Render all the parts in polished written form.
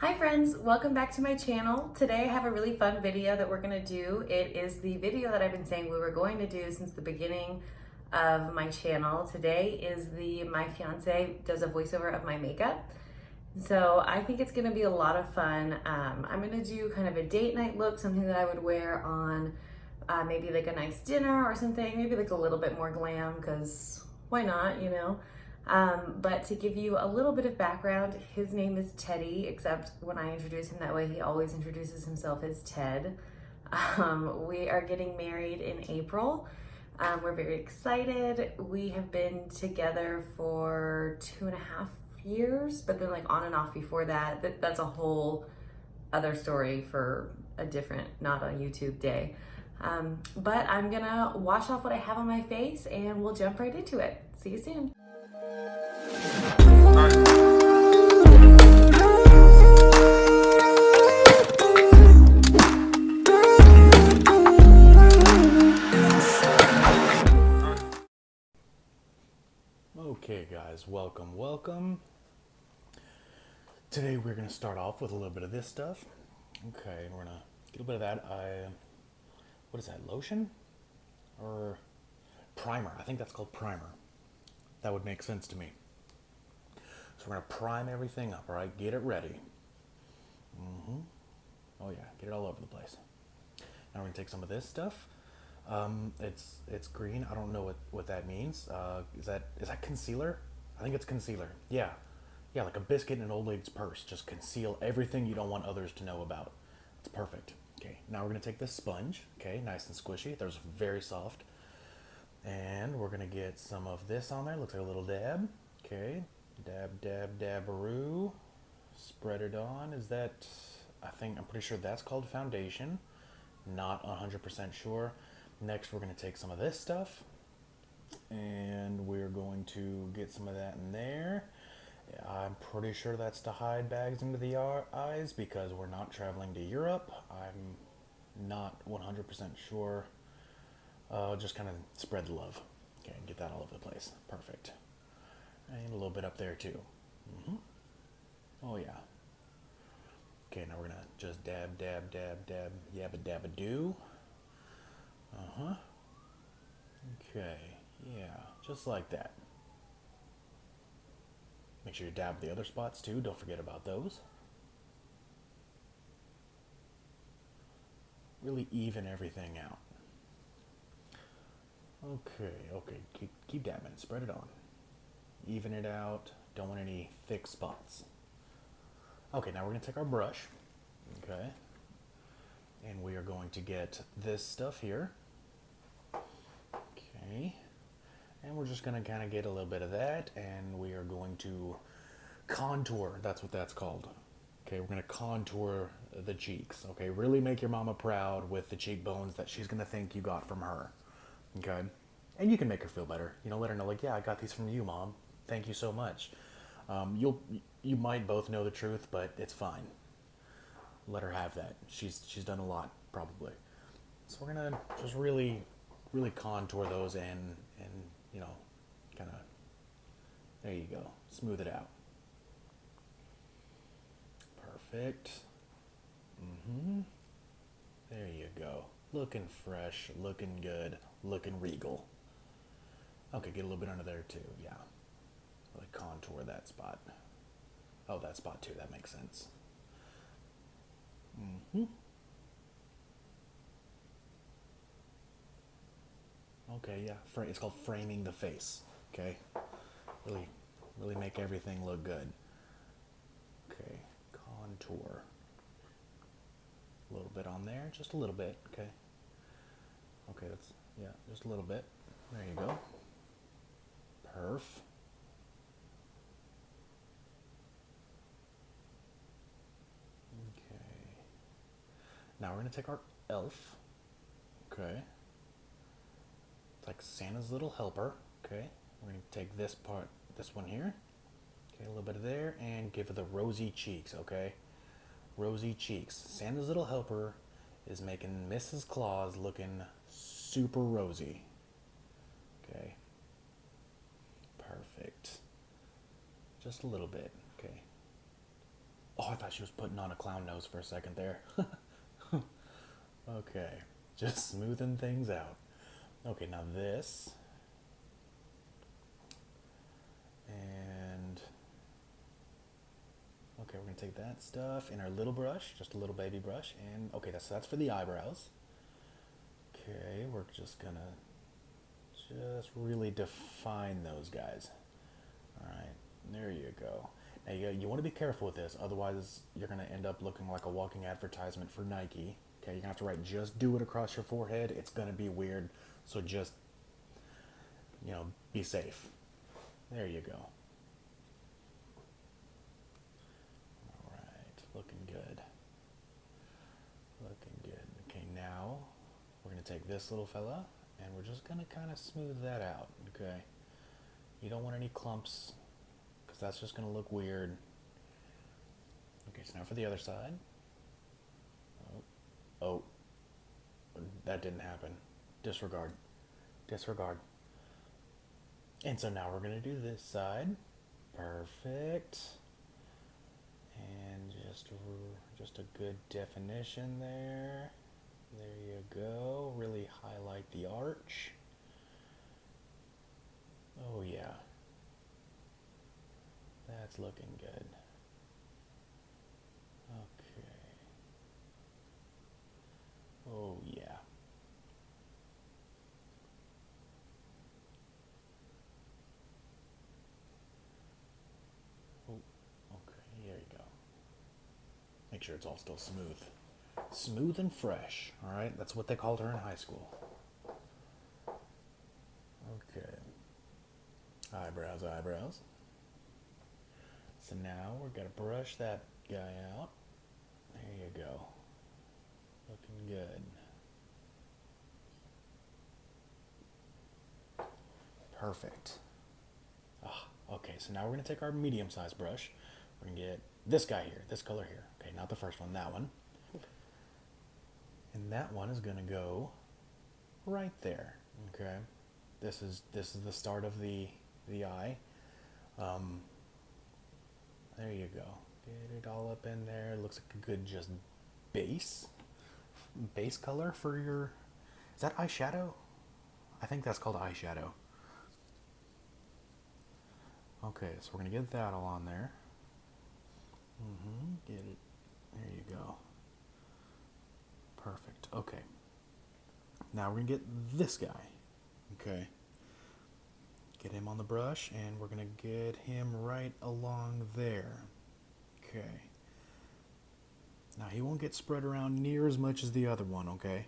Hi friends, welcome back to my channel. Today I have a really fun video that we're gonna do. It is the video that I've been saying we were going to do since the beginning of my channel. Today is my fiance does a voiceover of my makeup. So I think it's gonna be a lot of fun. I'm gonna do kind of a date night look, something that I would wear on maybe like a nice dinner or something, maybe like a little bit more glam, because why not, you know? But to give you a little bit of background, his name is Teddy, except when I introduce him that way, he always introduces himself as Ted. We are getting married in April. We're very excited. We have been together for 2.5 years, but then like on and off before that. That's a whole other story for a different, not on YouTube day. But I'm gonna wash off what I have on my face and we'll jump right into it. See you soon. Okay guys, welcome. Today we're going to start off with a little bit of this stuff. Okay, we're going to get a bit of that, what is that, lotion? Or primer, I think that's called primer. That would make sense to me. So we're going to prime everything up, alright, get it ready. Oh yeah, get it all over the place. Now we're going to take some of this stuff. It's green. I don't know what that means. Is that concealer? I think it's concealer. Yeah, like a biscuit in an old lady's purse. Just conceal everything you don't want others to know about. It's perfect. Okay, now we're gonna take this sponge. Okay, nice and squishy. Those are very soft. And we're gonna get some of this on there. Looks like a little dab. Okay, dabaroo. Spread it on. I'm pretty sure that's called foundation. Not 100% sure. Next, we're going to take some of this stuff and we're going to get some of that in there. I'm pretty sure that's to hide bags under the eyes because we're not traveling to Europe. I'm not 100% sure. Just kind of spread the love. Okay, get that all over the place. Perfect. And a little bit up there too. Oh yeah. Okay, now we're going to just dab, yabba dabba do. Okay, yeah, just like that. Make sure you dab the other spots too, don't forget about those. Really even everything out. Okay, keep dabbing, spread it on. Even it out, don't want any thick spots. Okay, now we're gonna take our brush, okay, and we are going to get this stuff here. Okay, and we're just going to kind of get a little bit of that, and we are going to contour. That's what that's called. Okay, we're going to contour the cheeks. Okay, really make your mama proud with the cheekbones that she's going to think you got from her. Okay, and you can make her feel better. You know, let her know, like, yeah, I got these from you, Mom. Thank you so much. You might both know the truth, but it's fine. Let her have that. She's done a lot, probably. So we're gonna just really contour those and you know, kind of, there you go, smooth it out. Perfect. There you go. Looking fresh, looking good, looking regal. Okay, get a little bit under there too, yeah. Really contour that spot. Oh, that spot too, that makes sense. Okay, yeah, it's called framing the face. Okay, really make everything look good. Okay, contour. A little bit on there, just a little bit. Okay. Okay, yeah, just a little bit. There you go. Perf. Okay. Now we're gonna take our e.l.f. Okay. It's like Santa's little helper. Okay. We're gonna take this one here. Okay, a little bit of there, and give it the rosy cheeks. Okay. Rosy cheeks. Santa's little helper is making Mrs. Claus looking super rosy. Okay. Perfect. Just a little bit. Okay. Oh, I thought she was putting on a clown nose for a second there. Okay, just smoothing things out. Okay, now this. And okay, we're gonna take that stuff in our little brush, just a little baby brush, and okay, that's for the eyebrows. Okay, we're just gonna just really define those guys. All right, there you go. Now you want to be careful with this, otherwise you're gonna end up looking like a walking advertisement for Nike. Okay, you're gonna have to write "just do it" across your forehead. It's gonna be weird, so just be safe. There you go. All right, looking good. Looking good. Okay, now we're going to take this little fella and we're just going to kind of smooth that out, okay? You don't want any clumps because that's just going to look weird. Okay, so now for the other side. Oh, that didn't happen. Disregard. Disregard. And so now we're going to do this side. Perfect. And just a good definition there. There you go. Really highlight the arch. Oh yeah. That's looking good. Okay. Oh yeah. Oh, okay. There you go. Make sure it's all still smooth. Smooth and fresh. All right. That's what they called her in high school. Okay. Eyebrows, eyebrows. So now we're going to brush that guy out. There you go. Looking good. Perfect. Okay, so now we're going to take our medium-sized brush. We're going to get this guy here, this color here. Okay, not the first one, that one. And that one is going to go right there. Okay. This is the start of the eye. There you go. Get it all up in there. It looks like a good just base color for your. Is that eyeshadow? I think that's called eyeshadow. Okay, so we're gonna get that all on there. Get it. There you go. Perfect. Okay. Now we're gonna get this guy. Okay. Get him on the brush, and we're gonna get him right along there. Okay. Now he won't get spread around near as much as the other one, okay?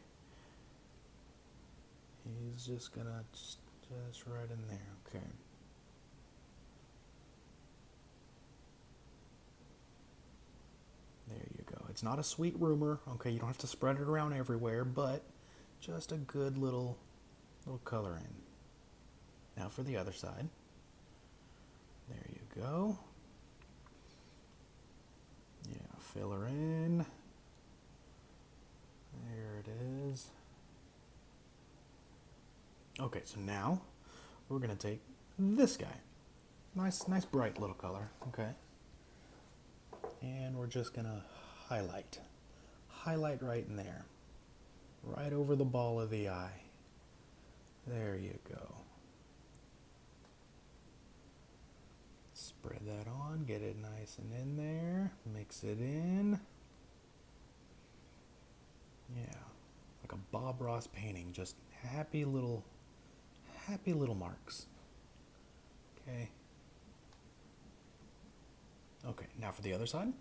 He's just gonna just right in there, okay. There you go. It's not a sweet rumor, okay? You don't have to spread it around everywhere, but just a good little color in. Now for the other side. There you go. Yeah, fill her in. There it is. Okay, so now we're gonna take this guy. Nice bright little color, okay? And we're just gonna highlight right in there, right over the ball of the eye. There you go. Spread that on, get it nice and in there, mix it in. Yeah, like a Bob Ross painting, just happy little marks. Okay. Okay, now for the other side.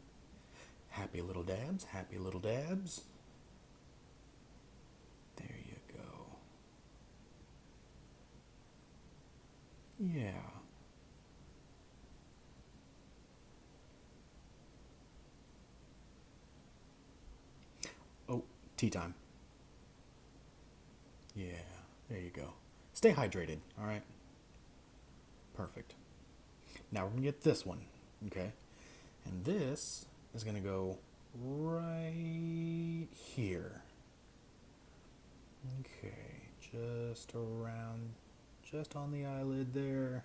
Happy little dabs, happy little dabs. There you go. Yeah. Oh, tea time. Yeah, there you go. Stay hydrated, all right? Perfect. Now we're going to get this one, okay? And this is going to go right here. Okay, just around, just on the eyelid there.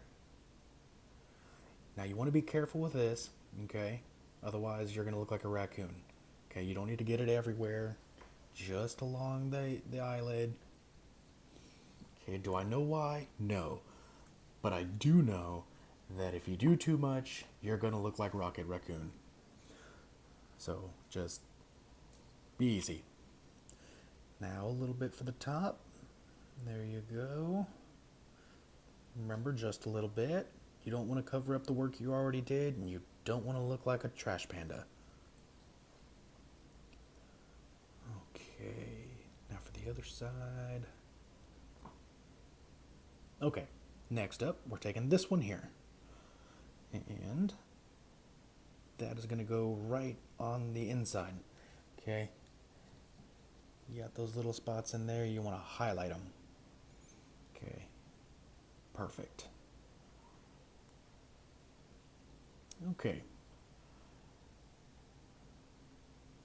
Now you want to be careful with this, okay? Otherwise, you're going to look like a raccoon. Okay, you don't need to get it everywhere. Just along the eyelid. Okay, do I know why? No. But I do know that if you do too much, you're going to look like Rocket Raccoon. So, just be easy. Now, a little bit for the top. There you go. Remember, just a little bit. You don't want to cover up the work you already did, and you don't want to look like a trash panda. Okay, now for the other side. Okay, next up, we're taking this one here. And that is going to go right on the inside. Okay, you got those little spots in there, you want to highlight them. Okay, perfect. Okay.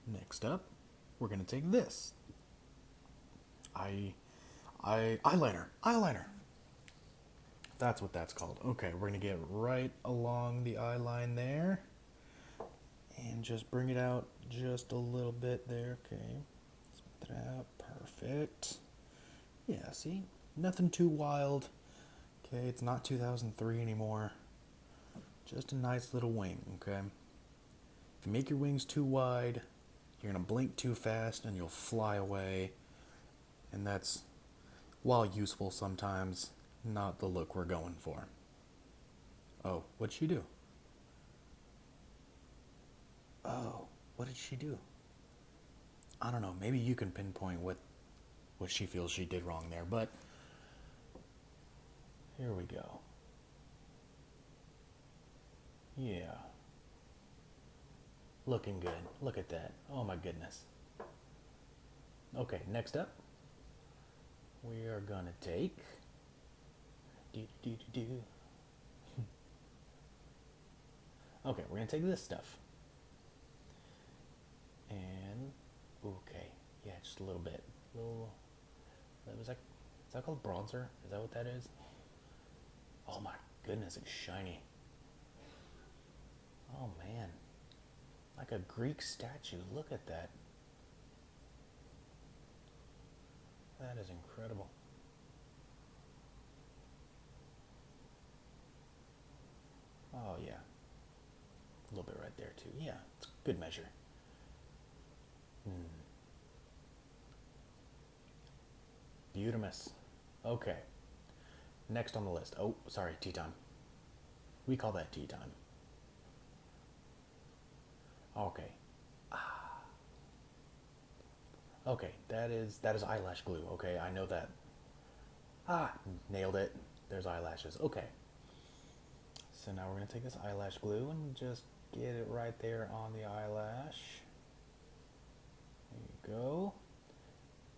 Next up, we're gonna take this. Eyeliner. That's what that's called. Okay, we're gonna get right along the eye line there, and just bring it out just a little bit there. Okay, smooth it out. Perfect. Yeah, see, nothing too wild. Okay, it's not 2003 anymore. Just a nice little wing. Okay. If you make your wings too wide, you're going to blink too fast and you'll fly away. And that's, while useful sometimes, not the look we're going for. Oh, what'd she do? Oh, what did she do? I don't know. Maybe you can pinpoint what she feels she did wrong there. But here we go. Yeah. Looking good. Look at that. Oh my goodness. Okay, next up, we are gonna take okay, we're gonna take this stuff. And okay, yeah, just a little bit. Is that called bronzer? Is that what that is? Oh my goodness, it's shiny. Oh man. Like a Greek statue. Look at that. That is incredible. Oh yeah. A little bit right there too. Yeah, it's good measure. Beautimus. Okay. Next on the list. Oh, sorry, tea time. We call that tea time. Okay. Okay, that is eyelash glue. Okay, I know that. Nailed it. There's eyelashes. Okay. So now we're going to take this eyelash glue and just get it right there on the eyelash. There you go.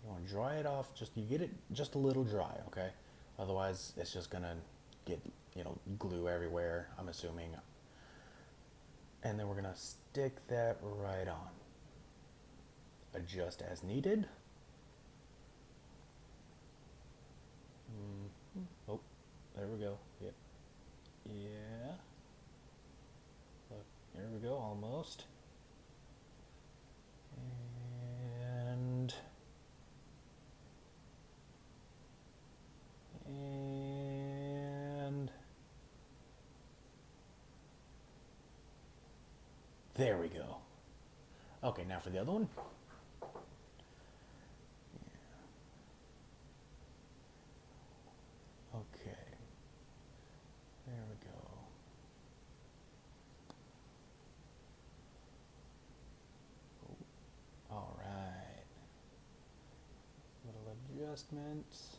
You want to dry it off, you get it just a little dry, okay? Otherwise, it's just going to get, glue everywhere, I'm assuming. And then we're going to stick that right on. Adjust as needed. Oh, there we go. Yep. Yeah. Look, there we go, almost. And there we go. Okay, now for the other one. Okay. There we go. All right. Little adjustments.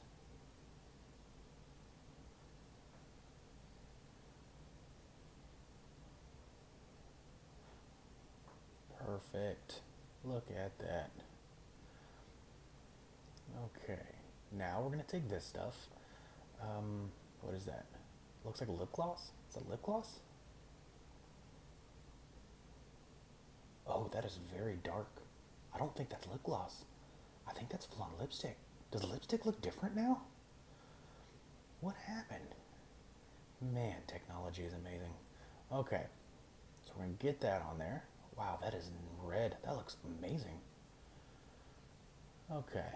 Perfect. Look at that. Okay. Now we're going to take this stuff. What is that? Looks like a lip gloss. Is that lip gloss? Oh, that is very dark. I don't think that's lip gloss. I think that's full-on lipstick. Does lipstick look different now? What happened? Man, technology is amazing. Okay, so we're going to get that on there. Wow, that is red. That looks amazing. Okay.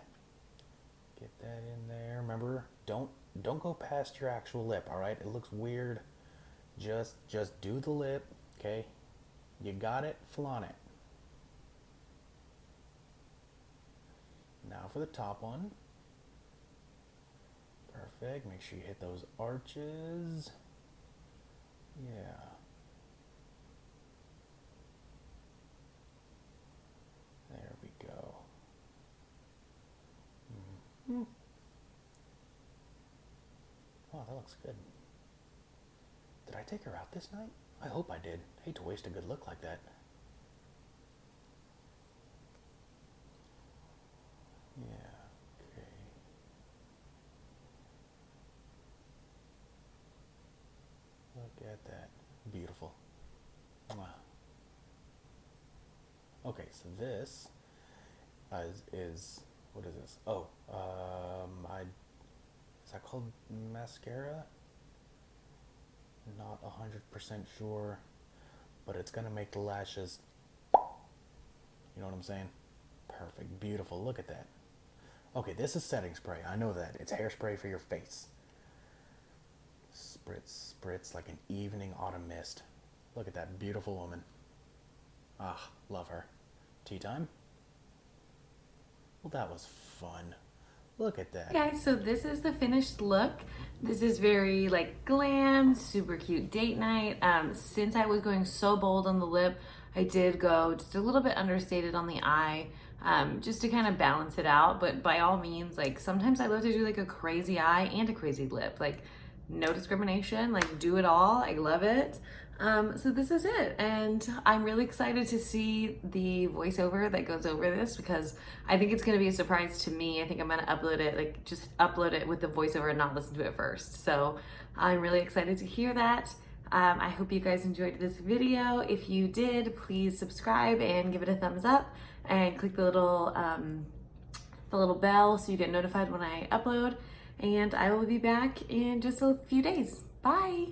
Get that in there. Remember, don't go past your actual lip, all right? It looks weird. Just do the lip, okay? You got it, flaunt it. Now for the top one. Perfect. Make sure you hit those arches. Yeah. There we go. Mm-hmm. Oh, that looks good. Did I take her out this night? I hope I did. Hate to waste a good look like that. Yeah, okay. Look at that. Beautiful. Mwah. Okay, so this is what is this? Oh, is that called mascara? Not 100% sure, but it's gonna make the lashes, you know what I'm saying? Perfect, beautiful, look at that. Okay, this is setting spray, I know that. It's hairspray for your face. Spritz, spritz like an evening autumn mist. Look at that beautiful woman. Ah, love her. Tea time? Well, that was fun. Look at that. Guys, so this is the finished look. This is very like glam, super cute date night. Since I was going so bold on the lip, I did go just a little bit understated on the eye, just to kind of balance it out. But by all means, like sometimes I love to do like a crazy eye and a crazy lip. Like no discrimination, like do it all. I love it. So this is it, and I'm really excited to see the voiceover that goes over this because I think it's going to be a surprise to me. I think I'm going to upload it, like just upload it with the voiceover and not listen to it first. So I'm really excited to hear that. I hope you guys enjoyed this video. If you did, please subscribe and give it a thumbs up and click the little bell so you get notified when I upload. And I will be back in just a few days. Bye.